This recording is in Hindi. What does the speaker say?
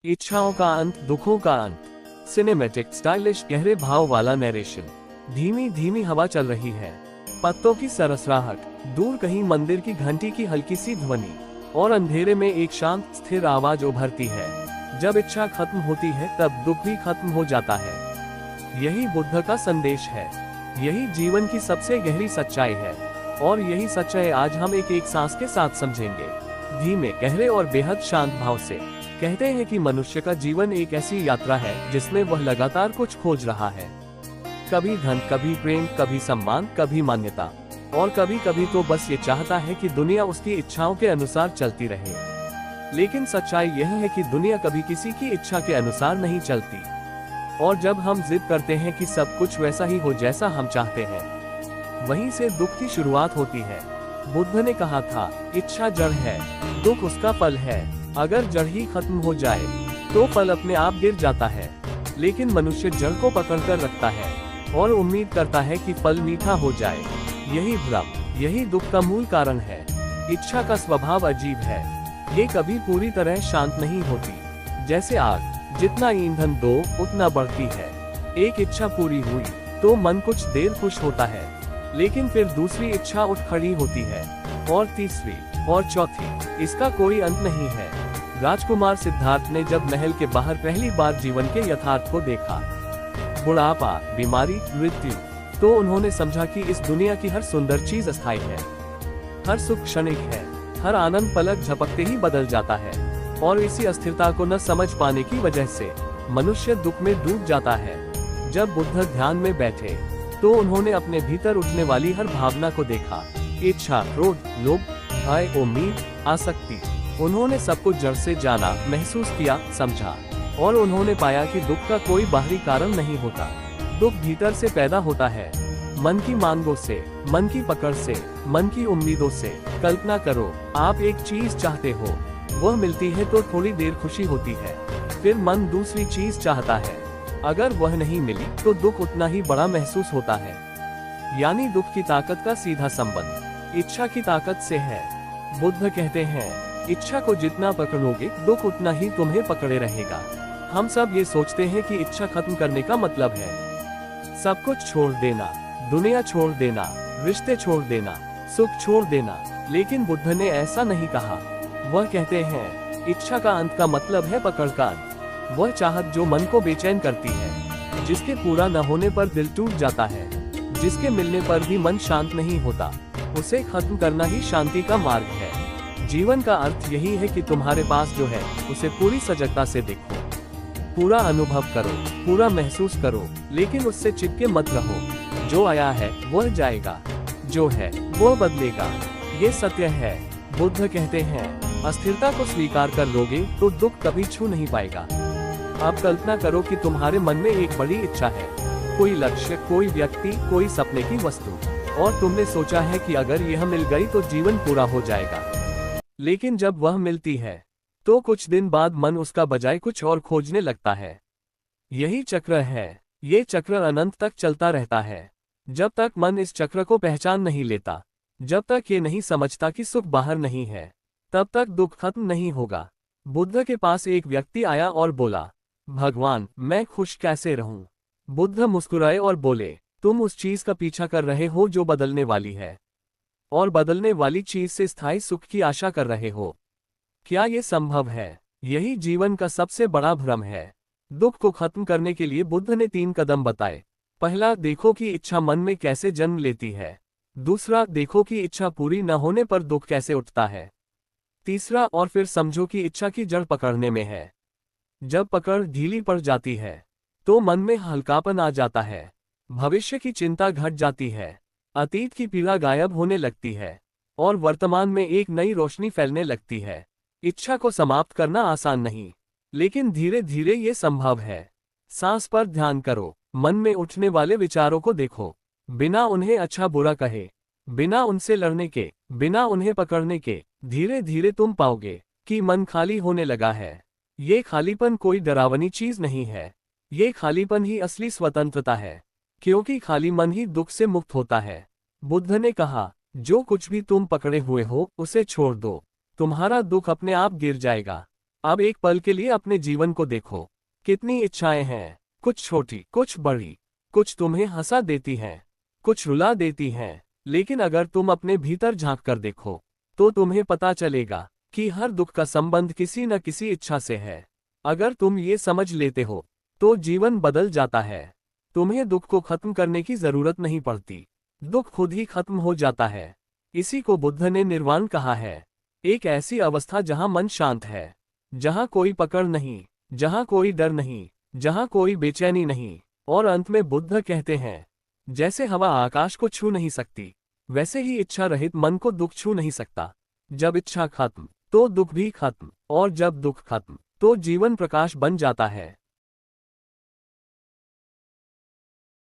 इच्छाओं का अंत, दुखों का अंत। सिनेमैटिक, स्टाइलिश, गहरे भाव वाला नरेशन। धीमी धीमी हवा चल रही है, पत्तों की सरसराहट, दूर कहीं मंदिर की घंटी की हल्की सी ध्वनि, और अंधेरे में एक शांत स्थिर आवाज उभरती है। जब इच्छा खत्म होती है तब दुख भी खत्म हो जाता है। यही बुद्ध का संदेश है, यही जीवन की सबसे गहरी सच्चाई है, और यही सच्चाई आज हम एक एक सांस के साथ समझेंगे, धीमे, गहरे और बेहद शांत भाव से। कहते हैं कि मनुष्य का जीवन एक ऐसी यात्रा है जिसमें वह लगातार कुछ खोज रहा है, कभी धन, कभी प्रेम, कभी सम्मान, कभी मान्यता, और कभी कभी तो बस ये चाहता है कि दुनिया उसकी इच्छाओं के अनुसार चलती रहे। लेकिन सच्चाई यह है कि दुनिया कभी किसी की इच्छा के अनुसार नहीं चलती, और जब हम जिद करते हैं कि सब कुछ वैसा ही हो जैसा हम चाहते हैं, वहीं से दुख की शुरुआत होती है। बुद्ध ने कहा था, इच्छा जड़ है, दुख उसका फल है। अगर जड़ ही खत्म हो जाए तो फल अपने आप गिर जाता है, लेकिन मनुष्य जड़ को पकड़कर रखता है और उम्मीद करता है कि फल मीठा हो जाए। यही भ्रम, यही दुख का मूल कारण है। इच्छा का स्वभाव अजीब है, ये कभी पूरी तरह शांत नहीं होती। जैसे आग, जितना ईंधन दो उतना बढ़ती है। एक इच्छा पूरी हुई तो मन कुछ देर खुश होता है, लेकिन फिर दूसरी इच्छा उठ खड़ी होती है, और तीसरी और चौथी, इसका कोई अंत नहीं है। राजकुमार सिद्धार्थ ने जब महल के बाहर पहली बार जीवन के यथार्थ को देखा, बुढ़ापा, बीमारी, मृत्यु, तो उन्होंने समझा कि इस दुनिया की हर सुंदर चीज अस्थायी है, हर सुख क्षणिक है, हर आनंद पलक झपकते ही बदल जाता है। और इसी अस्थिरता को न समझ पाने की वजह से मनुष्य दुख में डूब जाता है। जब बुद्ध ध्यान में बैठे तो उन्होंने अपने भीतर उठने वाली हर भावना को देखा, इच्छा, क्रोध, लोभ, भय, उम्मीद, आसक्ति। उन्होंने सब कुछ जड़ से जाना, महसूस किया, समझा, और उन्होंने पाया कि दुख का कोई बाहरी कारण नहीं होता। दुख भीतर से पैदा होता है, मन की मांगों से, मन की पकड़ से, मन की उम्मीदों से। कल्पना करो, आप एक चीज चाहते हो, वह मिलती है तो थोड़ी देर खुशी होती है, फिर मन दूसरी चीज चाहता है, अगर वह नहीं मिली तो दुख उतना ही बड़ा महसूस होता है। यानी दुख की ताकत का सीधा संबंध इच्छा की ताकत से है। बुद्ध कहते हैं, इच्छा को जितना पकड़ोगे दुख उतना ही तुम्हें पकड़े रहेगा। हम सब ये सोचते हैं कि इच्छा खत्म करने का मतलब है सब कुछ छोड़ देना, दुनिया छोड़ देना, रिश्ते छोड़ देना, सुख छोड़ देना, लेकिन बुद्ध ने ऐसा नहीं कहा। वह कहते हैं, इच्छा का अंत का मतलब है पकड़ का अंत। वह चाहत जो मन को बेचैन करती है, जिसके पूरा न होने पर दिल टूट जाता है, जिसके मिलने पर भी मन शांत नहीं होता, उसे खत्म करना ही शांति का मार्ग है। जीवन का अर्थ यही है कि तुम्हारे पास जो है उसे पूरी सजगता से देखो, पूरा अनुभव करो, पूरा महसूस करो, लेकिन उससे चिपके मत रहो। जो आया है वह जाएगा, जो है वो बदलेगा, ये सत्य है। बुद्ध कहते हैं, अस्थिरता को स्वीकार कर लोगे तो दुख कभी छू नहीं पाएगा। अब कल्पना करो कि तुम्हारे मन में एक बड़ी इच्छा है, कोई लक्ष्य, कोई व्यक्ति, कोई सपने की वस्तु, और तुमने सोचा है कि अगर यह मिल गई तो जीवन पूरा हो जाएगा। लेकिन जब वह मिलती है तो कुछ दिन बाद मन उसका बजाय कुछ और खोजने लगता है। यही चक्र है, ये चक्र अनंत तक चलता रहता है। जब तक मन इस चक्र को पहचान नहीं लेता, जब तक ये नहीं समझता कि सुख बाहर नहीं है, तब तक दुख खत्म नहीं होगा। बुद्ध के पास एक व्यक्ति आया और बोला, भगवान, मैं खुश कैसे रहूं? बुद्ध मुस्कुराए और बोले, तुम उस चीज का पीछा कर रहे हो जो बदलने वाली है, और बदलने वाली चीज से स्थायी सुख की आशा कर रहे हो। क्या ये संभव है? यही जीवन का सबसे बड़ा भ्रम है। दुख को खत्म करने के लिए बुद्ध ने 3 कदम बताए। पहला, देखो कि इच्छा मन में कैसे जन्म लेती है। दूसरा, देखो कि इच्छा पूरी न होने पर दुख कैसे उठता है। तीसरा, और फिर समझो कि इच्छा की जड़ पकड़ने में है। जब पकड़ ढीली पड़ जाती है तो मन में हल्कापन आ जाता है, भविष्य की चिंता घट जाती है, अतीत की पीड़ा गायब होने लगती है, और वर्तमान में एक नई रोशनी फैलने लगती है। इच्छा को समाप्त करना आसान नहीं, लेकिन धीरे धीरे ये संभव है। सांस पर ध्यान करो, मन में उठने वाले विचारों को देखो, बिना उन्हें अच्छा बुरा कहे, बिना उनसे लड़ने के, बिना उन्हें पकड़ने के। धीरे धीरे तुम पाओगे कि मन खाली होने लगा है। ये खालीपन कोई डरावनी चीज नहीं है, ये खालीपन ही असली स्वतंत्रता है, क्योंकि खाली मन ही दुख से मुक्त होता है। बुद्ध ने कहा, जो कुछ भी तुम पकड़े हुए हो उसे छोड़ दो, तुम्हारा दुख अपने आप गिर जाएगा। अब एक पल के लिए अपने जीवन को देखो। कितनी इच्छाएं हैं, कुछ छोटी, कुछ बड़ी, कुछ तुम्हें हंसा देती हैं, कुछ रुला देती हैं। लेकिन अगर तुम अपने भीतर झांक कर देखो, तो तुम्हें पता चलेगा कि हर दुख का संबंध किसी न किसी इच्छा से है। अगर तुम ये समझ लेते हो, तो जीवन बदल जाता है। तुम्हें दुख को खत्म करने की जरूरत नहीं पड़ती, दुख खुद ही खत्म हो जाता है। इसी को बुद्ध ने निर्वाण कहा है, एक ऐसी अवस्था जहां मन शांत है, जहां कोई पकड़ नहीं, जहां कोई डर नहीं, जहां कोई बेचैनी नहीं। और अंत में बुद्ध कहते हैं, जैसे हवा आकाश को छू नहीं सकती, वैसे ही इच्छा रहित मन को दुख छू नहीं सकता। जब इच्छा खत्म, तो दुख भी खत्म, और जब दुख खत्म, तो जीवन प्रकाश बन जाता है।